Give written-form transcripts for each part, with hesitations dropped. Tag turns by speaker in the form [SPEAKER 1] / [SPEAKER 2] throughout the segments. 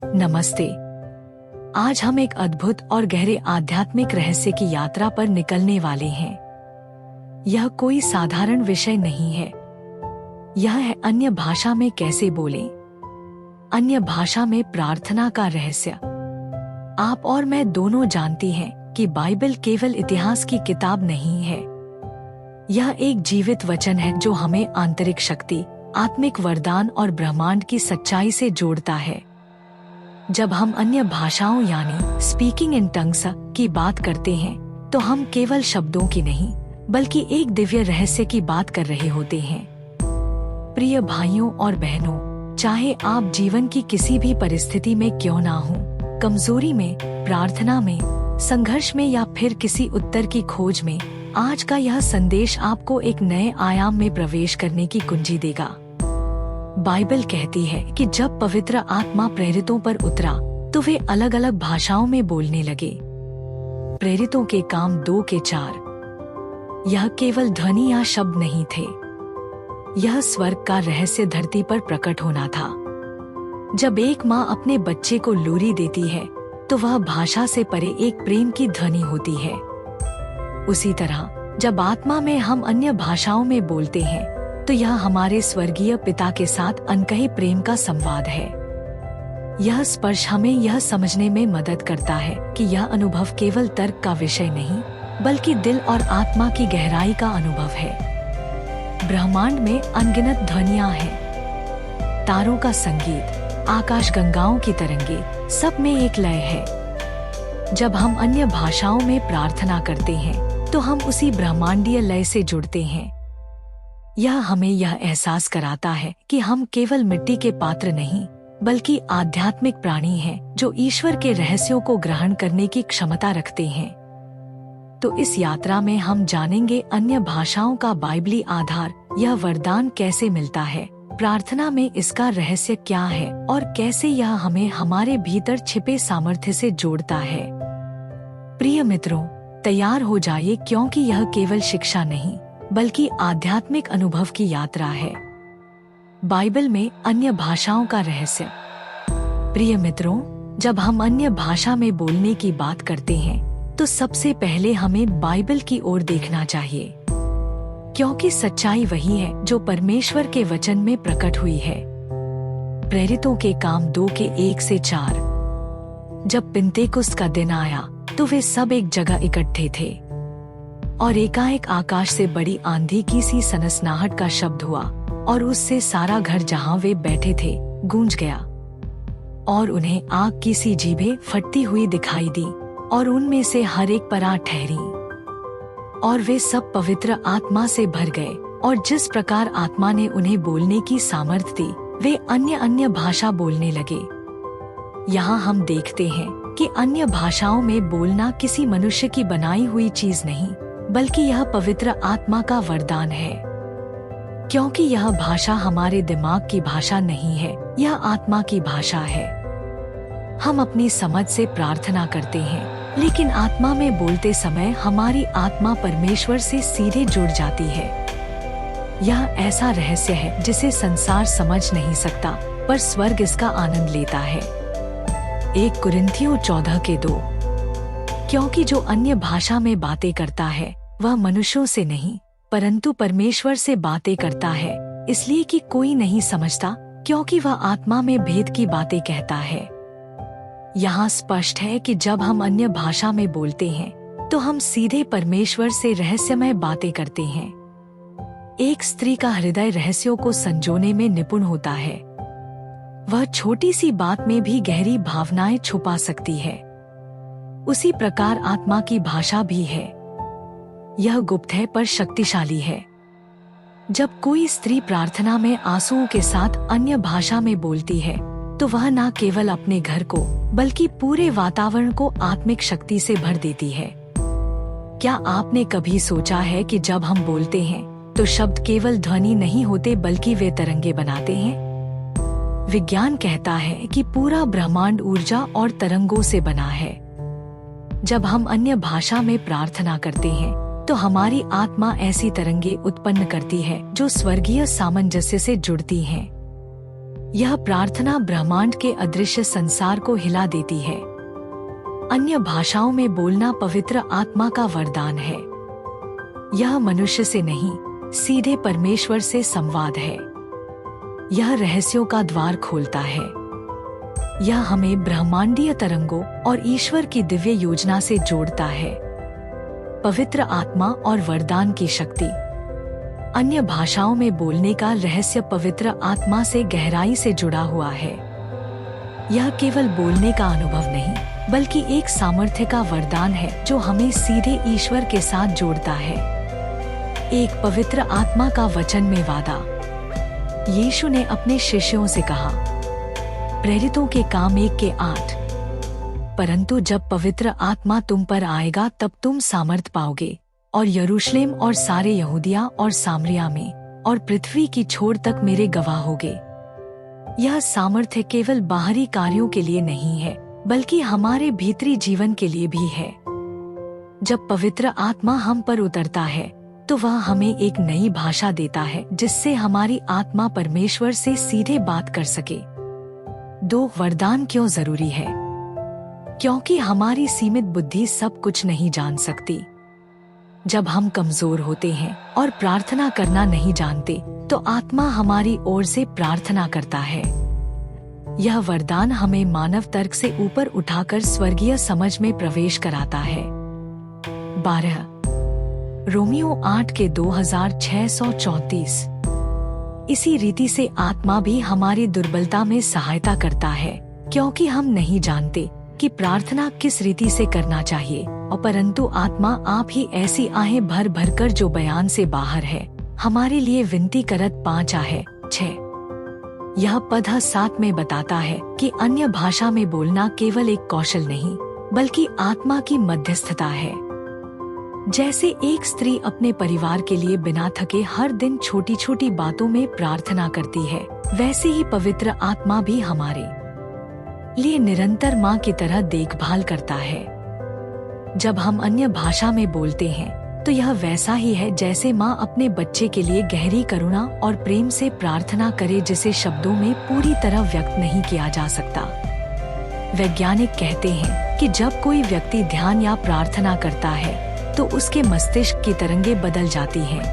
[SPEAKER 1] नमस्ते। आज हम एक अद्भुत और गहरे आध्यात्मिक रहस्य की यात्रा पर निकलने वाले हैं। यह कोई साधारण विषय नहीं है। यह है अन्य भाषा में कैसे बोलें, अन्य भाषा में प्रार्थना का रहस्य। आप और मैं दोनों जानती हैं कि बाइबल केवल इतिहास की किताब नहीं है। यह एक जीवित वचन है जो हमें आंतरिक शक्ति, आत्मिक वरदान और ब्रह्मांड की सच्चाई से जोड़ता है। जब हम अन्य भाषाओं यानी स्पीकिंग इन टंग्स की बात करते हैं, तो हम केवल शब्दों की नहीं, बल्कि एक दिव्य रहस्य की बात कर रहे होते हैं। प्रिय भाइयों और बहनों, चाहे आप जीवन की किसी भी परिस्थिति में क्यों ना हो, कमजोरी में, प्रार्थना में, संघर्ष में या फिर किसी उत्तर की खोज में, आज का यह संदेश आपको एक नए आयाम में प्रवेश करने की कुंजी देगा। बाइबल कहती है कि जब पवित्र आत्मा प्रेरितों पर उतरा तो वे अलग अलग भाषाओं में बोलने लगे। प्रेरितों के काम 2:4। यह केवल ध्वनि या शब्द नहीं थे, यह स्वर्ग का रहस्य धरती पर प्रकट होना था। जब एक माँ अपने बच्चे को लोरी देती है तो वह भाषा से परे एक प्रेम की ध्वनि होती है। उसी तरह जब आत्मा में हम अन्य भाषाओं में बोलते हैं तो यह हमारे स्वर्गीय पिता के साथ अनकहे प्रेम का संवाद है। यह स्पर्श हमें यह समझने में मदद करता है कि यह अनुभव केवल तर्क का विषय नहीं, बल्कि दिल और आत्मा की गहराई का अनुभव है। ब्रह्मांड में अनगिनत ध्वनियां हैं, तारों का संगीत, आकाश गंगाओं की तरंगे, सब में एक लय है। जब हम अन्य भाषाओं में प्रार्थना करते हैं तो हम उसी ब्रह्मांडीय लय से जुड़ते हैं। यह हमें यह एहसास कराता है कि हम केवल मिट्टी के पात्र नहीं, बल्कि आध्यात्मिक प्राणी हैं जो ईश्वर के रहस्यों को ग्रहण करने की क्षमता रखते हैं। तो इस यात्रा में हम जानेंगे अन्य भाषाओं का बाइबली आधार, यह वरदान कैसे मिलता है, प्रार्थना में इसका रहस्य क्या है और कैसे यह हमें हमारे भीतर छिपे सामर्थ्य से जोड़ता है। प्रिय मित्रों, तैयार हो जाइए, क्योंकि यह केवल शिक्षा नहीं, बल्कि आध्यात्मिक अनुभव की यात्रा है। बाइबल में अन्य भाषाओं का रहस्य। प्रिय मित्रों, जब हम अन्य भाषा में बोलने की बात करते हैं तो सबसे पहले हमें बाइबल की ओर देखना चाहिए, क्योंकि सच्चाई वही है जो परमेश्वर के वचन में प्रकट हुई है। प्रेरितों के काम 2:1-4। जब पिन्तेकुस्त का दिन आया तो वे सब एक जगह इकट्ठे थे और एकाएक आकाश से बड़ी आंधी की सी सनसनाहट का शब्द हुआ और उससे सारा घर जहां वे बैठे थे गूंज गया। और उन्हें आग की सी जीभें फटती हुई दिखाई दी और उनमें से हर एक पर आ ठहरी। और वे सब पवित्र आत्मा से भर गए और जिस प्रकार आत्मा ने उन्हें बोलने की सामर्थ्य दी, वे अन्य अन्य भाषा बोलने लगे। यहाँ हम देखते हैं कि अन्य भाषाओं में बोलना किसी मनुष्य की बनाई हुई चीज नहीं, बल्कि यह पवित्र आत्मा का वरदान है। क्योंकि यह भाषा हमारे दिमाग की भाषा नहीं है, यह आत्मा की भाषा है। हम अपनी समझ से प्रार्थना करते हैं, लेकिन आत्मा में बोलते समय हमारी आत्मा परमेश्वर से सीधे जुड़ जाती है। यह ऐसा रहस्य है जिसे संसार समझ नहीं सकता, पर स्वर्ग इसका आनंद लेता है। 1 कुरिन्थियों 14:2। क्योंकि जो अन्य भाषा में बातें करता है वह मनुष्यों से नहीं, परंतु परमेश्वर से बातें करता है, इसलिए कि कोई नहीं समझता, क्योंकि वह आत्मा में भेद की बातें कहता है। यहाँ स्पष्ट है कि जब हम अन्य भाषा में बोलते हैं तो हम सीधे परमेश्वर से रहस्यमय बातें करते हैं। एक स्त्री का हृदय रहस्यों को संजोने में निपुण होता है। वह छोटी सी बात में भी गहरी भावनाएं छुपा सकती है। उसी प्रकार आत्मा की भाषा भी है। यह गुप्त है पर शक्तिशाली है। जब कोई स्त्री प्रार्थना में आंसुओं के साथ अन्य भाषा में बोलती है तो वह न केवल अपने घर को, बल्कि पूरे वातावरण को आत्मिक शक्ति से भर देती है। क्या आपने कभी सोचा है कि जब हम बोलते हैं तो शब्द केवल ध्वनि नहीं होते, बल्कि वे तरंगे बनाते हैं? विज्ञान कहता है कि पूरा ब्रह्मांड ऊर्जा और तरंगों से बना है। जब हम अन्य भाषा में प्रार्थना करते हैं तो हमारी आत्मा ऐसी तरंगे उत्पन्न करती है जो स्वर्गीय सामंजस्य से जुड़ती हैं। यह प्रार्थना ब्रह्मांड के अदृश्य संसार को हिला देती है। अन्य भाषाओं में बोलना पवित्र आत्मा का वरदान है। यह मनुष्य से नहीं, सीधे परमेश्वर से संवाद है। यह रहस्यों का द्वार खोलता है। यह हमें ब्रह्मांडीय तरंगों और ईश्वर की दिव्य योजना से जोड़ता है। पवित्र आत्मा और वरदान की शक्ति। अन्य भाषाओं में बोलने का रहस्य पवित्र आत्मा से गहराई से जुड़ा हुआ है। यह केवल बोलने का अनुभव नहीं, बल्कि एक सामर्थ्य का वरदान है जो हमें सीधे ईश्वर के साथ जोड़ता है। एक पवित्र आत्मा का वचन में वादा। यीशु ने अपने शिष्यों से कहा, प्रेरितों के काम 1:8, परंतु जब पवित्र आत्मा तुम पर आएगा तब तुम सामर्थ पाओगे और यरूशलेम और सारे यहूदिया और सामरिया में और पृथ्वी की छोर तक मेरे गवाह होगे। यह सामर्थ्य केवल बाहरी कार्यों के लिए नहीं है, बल्कि हमारे भीतरी जीवन के लिए भी है। जब पवित्र आत्मा हम पर उतरता है तो वह हमें एक नई भाषा देता है जिससे हमारी आत्मा परमेश्वर से सीधे बात कर सके। 2 वरदान क्यों जरूरी है? क्योंकि हमारी सीमित बुद्धि सब कुछ नहीं जान सकती। जब हम कमजोर होते हैं और प्रार्थना करना नहीं जानते तो आत्मा हमारी ओर से प्रार्थना करता है। यह वरदान हमें मानव तर्क से ऊपर उठाकर स्वर्गीय समझ में प्रवेश कराता है। 12 रोमियो 8:2634। इसी रीति से आत्मा भी हमारी दुर्बलता में सहायता करता है, क्योंकि हम नहीं जानते कि प्रार्थना किस रीति से करना चाहिए, और परंतु आत्मा आप ही ऐसी आहें भर भर कर जो बयान से बाहर है हमारे लिए विनती करत 5 आहे 6। यह पद 7 में बताता है कि अन्य भाषा में बोलना केवल एक कौशल नहीं, बल्कि आत्मा की मध्यस्थता है। जैसे एक स्त्री अपने परिवार के लिए बिना थके हर दिन छोटी छोटी बातों में प्रार्थना करती है, वैसे ही पवित्र आत्मा भी हमारे लिए निरंतर माँ की तरह देखभाल करता है। जब हम अन्य भाषा में बोलते हैं तो यह वैसा ही है जैसे माँ अपने बच्चे के लिए गहरी करुणा और प्रेम से प्रार्थना करे, जिसे शब्दों में पूरी तरह व्यक्त नहीं किया जा सकता। वैज्ञानिक कहते हैं कि जब कोई व्यक्ति ध्यान या प्रार्थना करता है तो उसके मस्तिष्क की तरंगें बदल जाती हैं।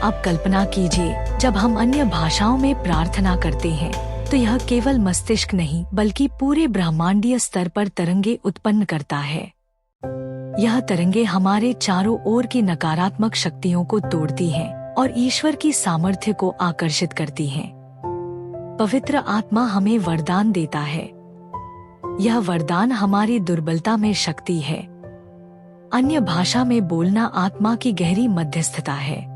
[SPEAKER 1] अब कल्पना कीजिए, जब हम अन्य भाषाओं में प्रार्थना करते हैं तो यह केवल मस्तिष्क नहीं, बल्कि पूरे ब्रह्मांडीय स्तर पर तरंगे उत्पन्न करता है। यह तरंगे हमारे चारों ओर की नकारात्मक शक्तियों को तोड़ती हैं और ईश्वर की सामर्थ्य को आकर्षित करती हैं। पवित्र आत्मा हमें वरदान देता है। यह वरदान हमारी दुर्बलता में शक्ति है। अन्य भाषा में बोलना आत्मा की गहरी मध्यस्थता है।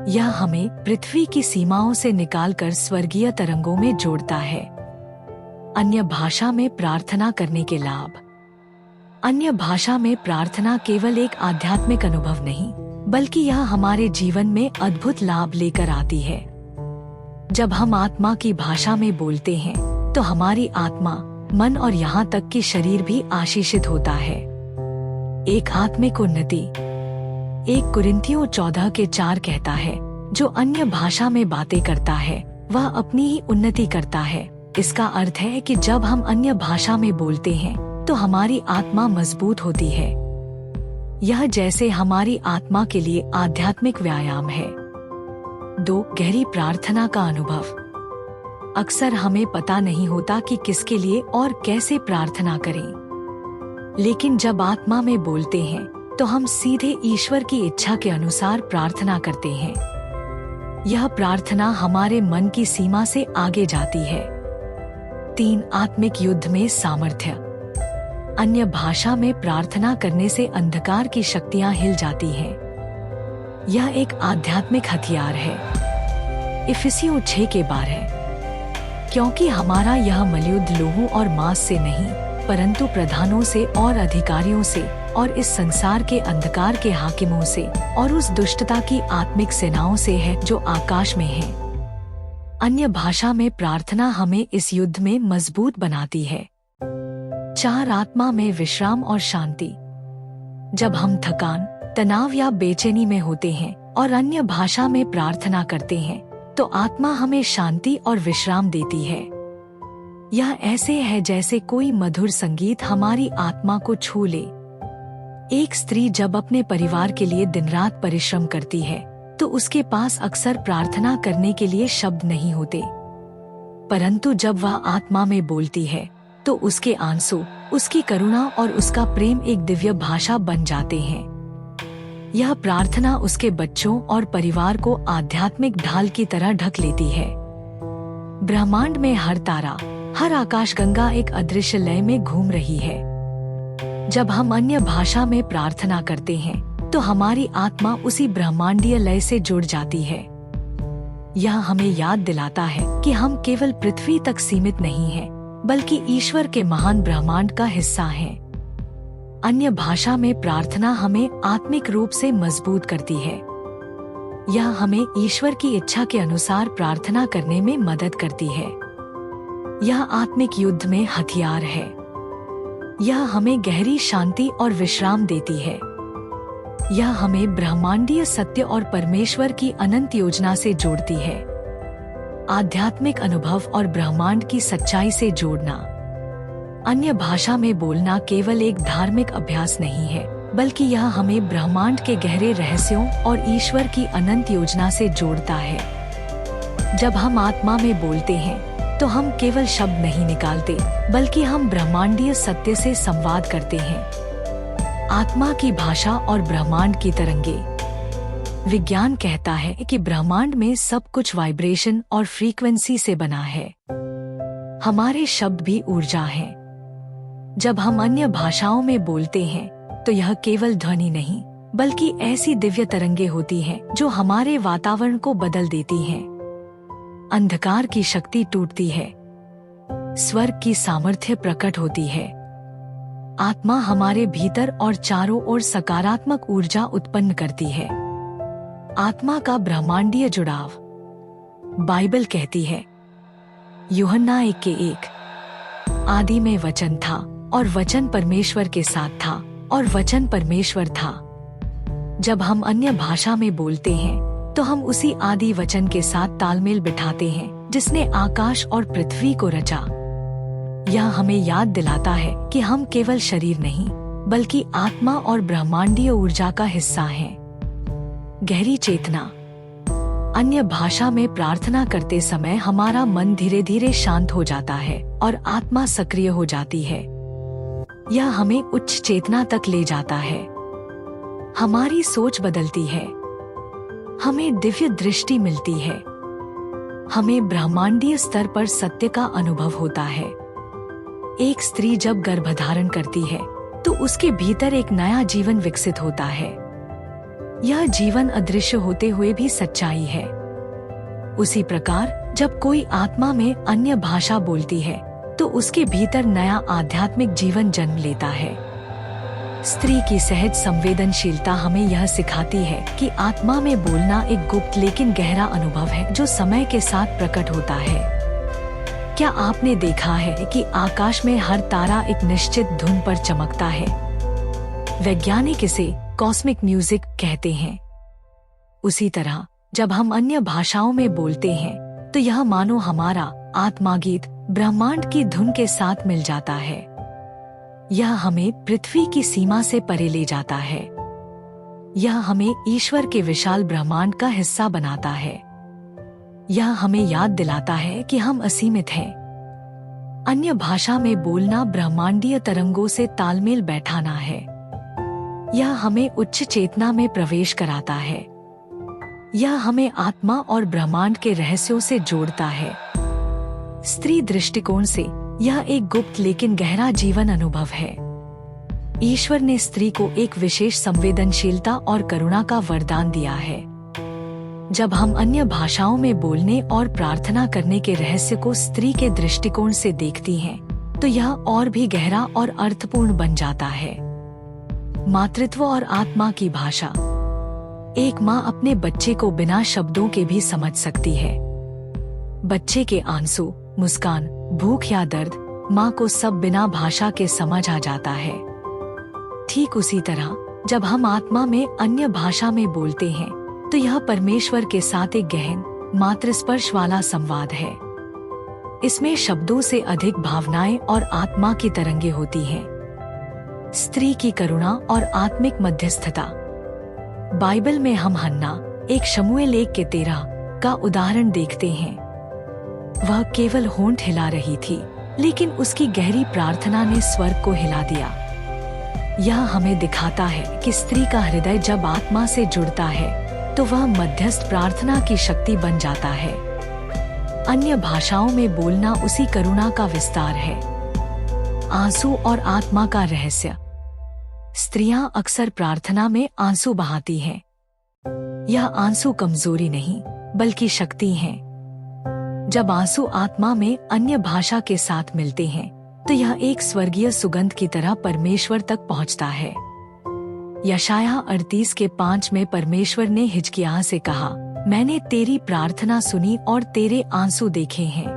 [SPEAKER 1] यह हमें पृथ्वी की सीमाओं से निकालकर स्वर्गीय तरंगों में जोड़ता है। अन्य भाषा में प्रार्थना करने के लाभ। अन्य भाषा में प्रार्थना केवल एक आध्यात्मिक अनुभव नहीं, बल्कि यह हमारे जीवन में अद्भुत लाभ लेकर आती है। जब हम आत्मा की भाषा में बोलते हैं तो हमारी आत्मा, मन और यहाँ तक कि शरीर भी आशीषित होता है। एक आत्मिक उन्नति। 1 कुरिन्थियों 14:4 कहता है, जो अन्य भाषा में बातें करता है वह अपनी ही उन्नति करता है। इसका अर्थ है कि जब हम अन्य भाषा में बोलते हैं तो हमारी आत्मा मजबूत होती है। यह जैसे हमारी आत्मा के लिए आध्यात्मिक व्यायाम है। 2 गहरी प्रार्थना का अनुभव। अक्सर हमें पता नहीं होता कि किसके लिए और कैसे प्रार्थना करें, लेकिन जब आत्मा में बोलते हैं तो हम सीधे ईश्वर की इच्छा के अनुसार प्रार्थना करते हैं। यह प्रार्थना हमारे मन की सीमा से आगे जाती है। 3 आत्मिक युद्ध में सामर्थ्य। अन्य भाषा में प्रार्थना करने से अंधकार की शक्तियां हिल जाती हैं। यह एक आध्यात्मिक हथियार है। इफिसियों 6:12। क्योंकि हमारा यह मलयुद्ध लोहू और मांस से नहीं, परंतु प्रधानों से और अधिकारियों से और इस संसार के अंधकार के हाकिमों से और उस दुष्टता की आत्मिक सेनाओं से है जो आकाश में है। अन्य भाषा में प्रार्थना हमें इस युद्ध में मजबूत बनाती है। 4 आत्मा में विश्राम और शांति। जब हम थकान, तनाव या बेचैनी में होते हैं और अन्य भाषा में प्रार्थना करते हैं तो आत्मा हमें शांति और विश्राम देती है। यह ऐसे है जैसे कोई मधुर संगीत हमारी आत्मा को छू ले। एक स्त्री जब अपने परिवार के लिए दिन रात परिश्रम करती है तो उसके पास अक्सर प्रार्थना करने के लिए शब्द नहीं होते, परंतु जब वह आत्मा में बोलती है तो उसके आंसू, उसकी करुणा और उसका प्रेम एक दिव्य भाषा बन जाते हैं। यह प्रार्थना उसके बच्चों और परिवार को आध्यात्मिक ढाल की तरह ढक लेती है। ब्रह्मांड में हर तारा, हर आकाशगंगा एक अदृश्य लय में घूम रही है। जब हम अन्य भाषा में प्रार्थना करते हैं तो हमारी आत्मा उसी ब्रह्मांडीय लय से जुड़ जाती है। यह हमें याद दिलाता है कि हम केवल पृथ्वी तक सीमित नहीं हैं, बल्कि ईश्वर के महान ब्रह्मांड का हिस्सा हैं। अन्य भाषा में प्रार्थना हमें आत्मिक रूप से मजबूत करती है। यह हमें ईश्वर की इच्छा के अनुसार प्रार्थना करने में मदद करती है। यह आत्मिक युद्ध में हथियार है। यह हमें गहरी शांति और विश्राम देती है। यह हमें ब्रह्मांडीय सत्य और परमेश्वर की अनंत योजना से जोड़ती है। आध्यात्मिक अनुभव और ब्रह्मांड की सच्चाई से जोड़ना। अन्य भाषा में बोलना केवल एक धार्मिक अभ्यास नहीं है, बल्कि यह हमें ब्रह्मांड के गहरे रहस्यों और ईश्वर की अनंत योजना से जोड़ता है। जब हम आत्मा में बोलते हैं तो हम केवल शब्द नहीं निकालते, बल्कि हम ब्रह्मांडीय सत्य से संवाद करते हैं। आत्मा की भाषा और ब्रह्मांड की तरंगे। विज्ञान कहता है कि ब्रह्मांड में सब कुछ वाइब्रेशन और फ्रीक्वेंसी से बना है। हमारे शब्द भी ऊर्जा हैं। जब हम अन्य भाषाओं में बोलते हैं तो यह केवल ध्वनि नहीं, बल्कि ऐसी दिव्य तरंगे होती हैं जो हमारे वातावरण को बदल देती हैं। अंधकार की शक्ति टूटती है, स्वर्ग की सामर्थ्य प्रकट होती है। आत्मा हमारे भीतर और चारों ओर सकारात्मक ऊर्जा उत्पन्न करती है। आत्मा का ब्रह्मांडीय जुड़ाव। बाइबल कहती है, यूहन्ना 1:1, आदि में वचन था और वचन परमेश्वर के साथ था और वचन परमेश्वर था। जब हम अन्य भाषा में बोलते हैं तो हम उसी आदि वचन के साथ तालमेल बिठाते हैं जिसने आकाश और पृथ्वी को रचा। यह हमें याद दिलाता है कि हम केवल शरीर नहीं, बल्कि आत्मा और ब्रह्मांडीय ऊर्जा का हिस्सा हैं। गहरी चेतना। अन्य भाषा में प्रार्थना करते समय हमारा मन धीरे धीरे शांत हो जाता है और आत्मा सक्रिय हो जाती है। यह हमें उच्च चेतना तक ले जाता है। हमारी सोच बदलती है। हमें दिव्य दृष्टि मिलती है। हमें ब्रह्मांडीय स्तर पर सत्य का अनुभव होता है। एक स्त्री जब गर्भधारण करती है तो उसके भीतर एक नया जीवन विकसित होता है। यह जीवन अदृश्य होते हुए भी सच्चाई है। उसी प्रकार जब कोई आत्मा में अन्य भाषा बोलती है तो उसके भीतर नया आध्यात्मिक जीवन जन्म लेता है। स्त्री की सहज संवेदनशीलता हमें यह सिखाती है कि आत्मा में बोलना एक गुप्त लेकिन गहरा अनुभव है जो समय के साथ प्रकट होता है। क्या आपने देखा है कि आकाश में हर तारा एक निश्चित धुन पर चमकता है? वैज्ञानिक इसे कॉस्मिक म्यूजिक कहते हैं। उसी तरह जब हम अन्य भाषाओं में बोलते हैं तो यह मानो हमारा आत्मा गीत ब्रह्मांड की धुन के साथ मिल जाता है। यह हमें पृथ्वी की सीमा से परे ले जाता है। यह हमें ईश्वर के विशाल ब्रह्मांड का हिस्सा बनाता है। यह हमें याद दिलाता है कि हम असीमित हैं। अन्य भाषा में बोलना ब्रह्मांडीय तरंगों से तालमेल बैठाना है। यह हमें उच्च चेतना में प्रवेश कराता है। यह हमें आत्मा और ब्रह्मांड के रहस्यों से जोड़ता है। स्त्री दृष्टिकोण से यह एक गुप्त लेकिन गहरा जीवन अनुभव है। ईश्वर ने स्त्री को एक विशेष संवेदनशीलता और करुणा का वरदान दिया है। जब हम अन्य भाषाओं में बोलने और प्रार्थना करने के रहस्य को स्त्री के दृष्टिकोण से देखती हैं, तो यह और भी गहरा और अर्थपूर्ण बन जाता है। मातृत्व और आत्मा की भाषा। एक माँ अपने बच्चे को बिना शब्दों के भी समझ सकती है। बच्चे के आंसू, मुस्कान, भूख या दर्द, माँ को सब बिना भाषा के समझ आ जाता है। ठीक उसी तरह जब हम आत्मा में अन्य भाषा में बोलते हैं तो यह परमेश्वर के साथ एक गहन मात्र स्पर्श वाला संवाद है। इसमें शब्दों से अधिक भावनाएं और आत्मा की तरंगे होती हैं। स्त्री की करुणा और आत्मिक मध्यस्थता। बाइबल में हम हन्ना 1 शमूएल 1:13 का उदाहरण देखते हैं। वह केवल होंठ हिला रही थी, लेकिन उसकी गहरी प्रार्थना ने स्वर्ग को हिला दिया। यह हमें दिखाता है कि स्त्री का हृदय जब आत्मा से जुड़ता है तो वह मध्यस्थ प्रार्थना की शक्ति बन जाता है। अन्य भाषाओं में बोलना उसी करुणा का विस्तार है। आंसू और आत्मा का रहस्य। स्त्रियां अक्सर प्रार्थना में आंसू बहाती हैं। यह आंसू कमजोरी नहीं, बल्कि शक्ति हैं। जब आंसू आत्मा में अन्य भाषा के साथ मिलते हैं तो यह एक स्वर्गीय सुगंध की तरह परमेश्वर तक पहुंचता है। यशायाह 38:5 में परमेश्वर ने हिजकिय्याह से कहा, मैंने तेरी प्रार्थना सुनी और तेरे आंसू देखे हैं।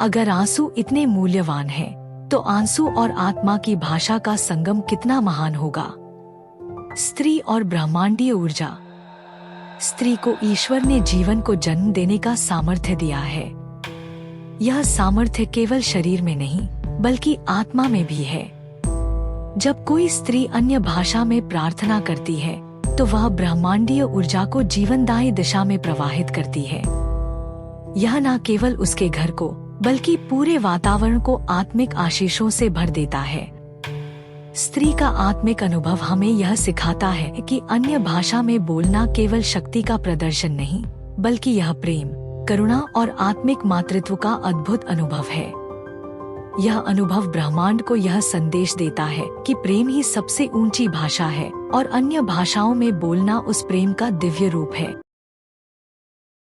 [SPEAKER 1] अगर आंसू इतने मूल्यवान हैं, तो आंसू और आत्मा की भाषा का संगम कितना महान होगा। स्त्री और ब्रह्मांडीय ऊर्जा। स्त्री को ईश्वर ने जीवन को जन्म देने का सामर्थ्य दिया है। यह सामर्थ्य केवल शरीर में नहीं, बल्कि आत्मा में भी है। जब कोई स्त्री अन्य भाषा में प्रार्थना करती है तो वह ब्रह्मांडीय ऊर्जा को जीवनदायी दिशा में प्रवाहित करती है। यह न केवल उसके घर को, बल्कि पूरे वातावरण को आत्मिक आशीषों से भर देता है। स्त्री का आत्मिक अनुभव हमें यह सिखाता है कि अन्य भाषा में बोलना केवल शक्ति का प्रदर्शन नहीं, बल्कि यह प्रेम, करुणा और आत्मिक मातृत्व का अद्भुत अनुभव है। यह अनुभव ब्रह्मांड को यह संदेश देता है कि प्रेम ही सबसे ऊंची भाषा है और अन्य भाषाओं में बोलना उस प्रेम का दिव्य रूप है।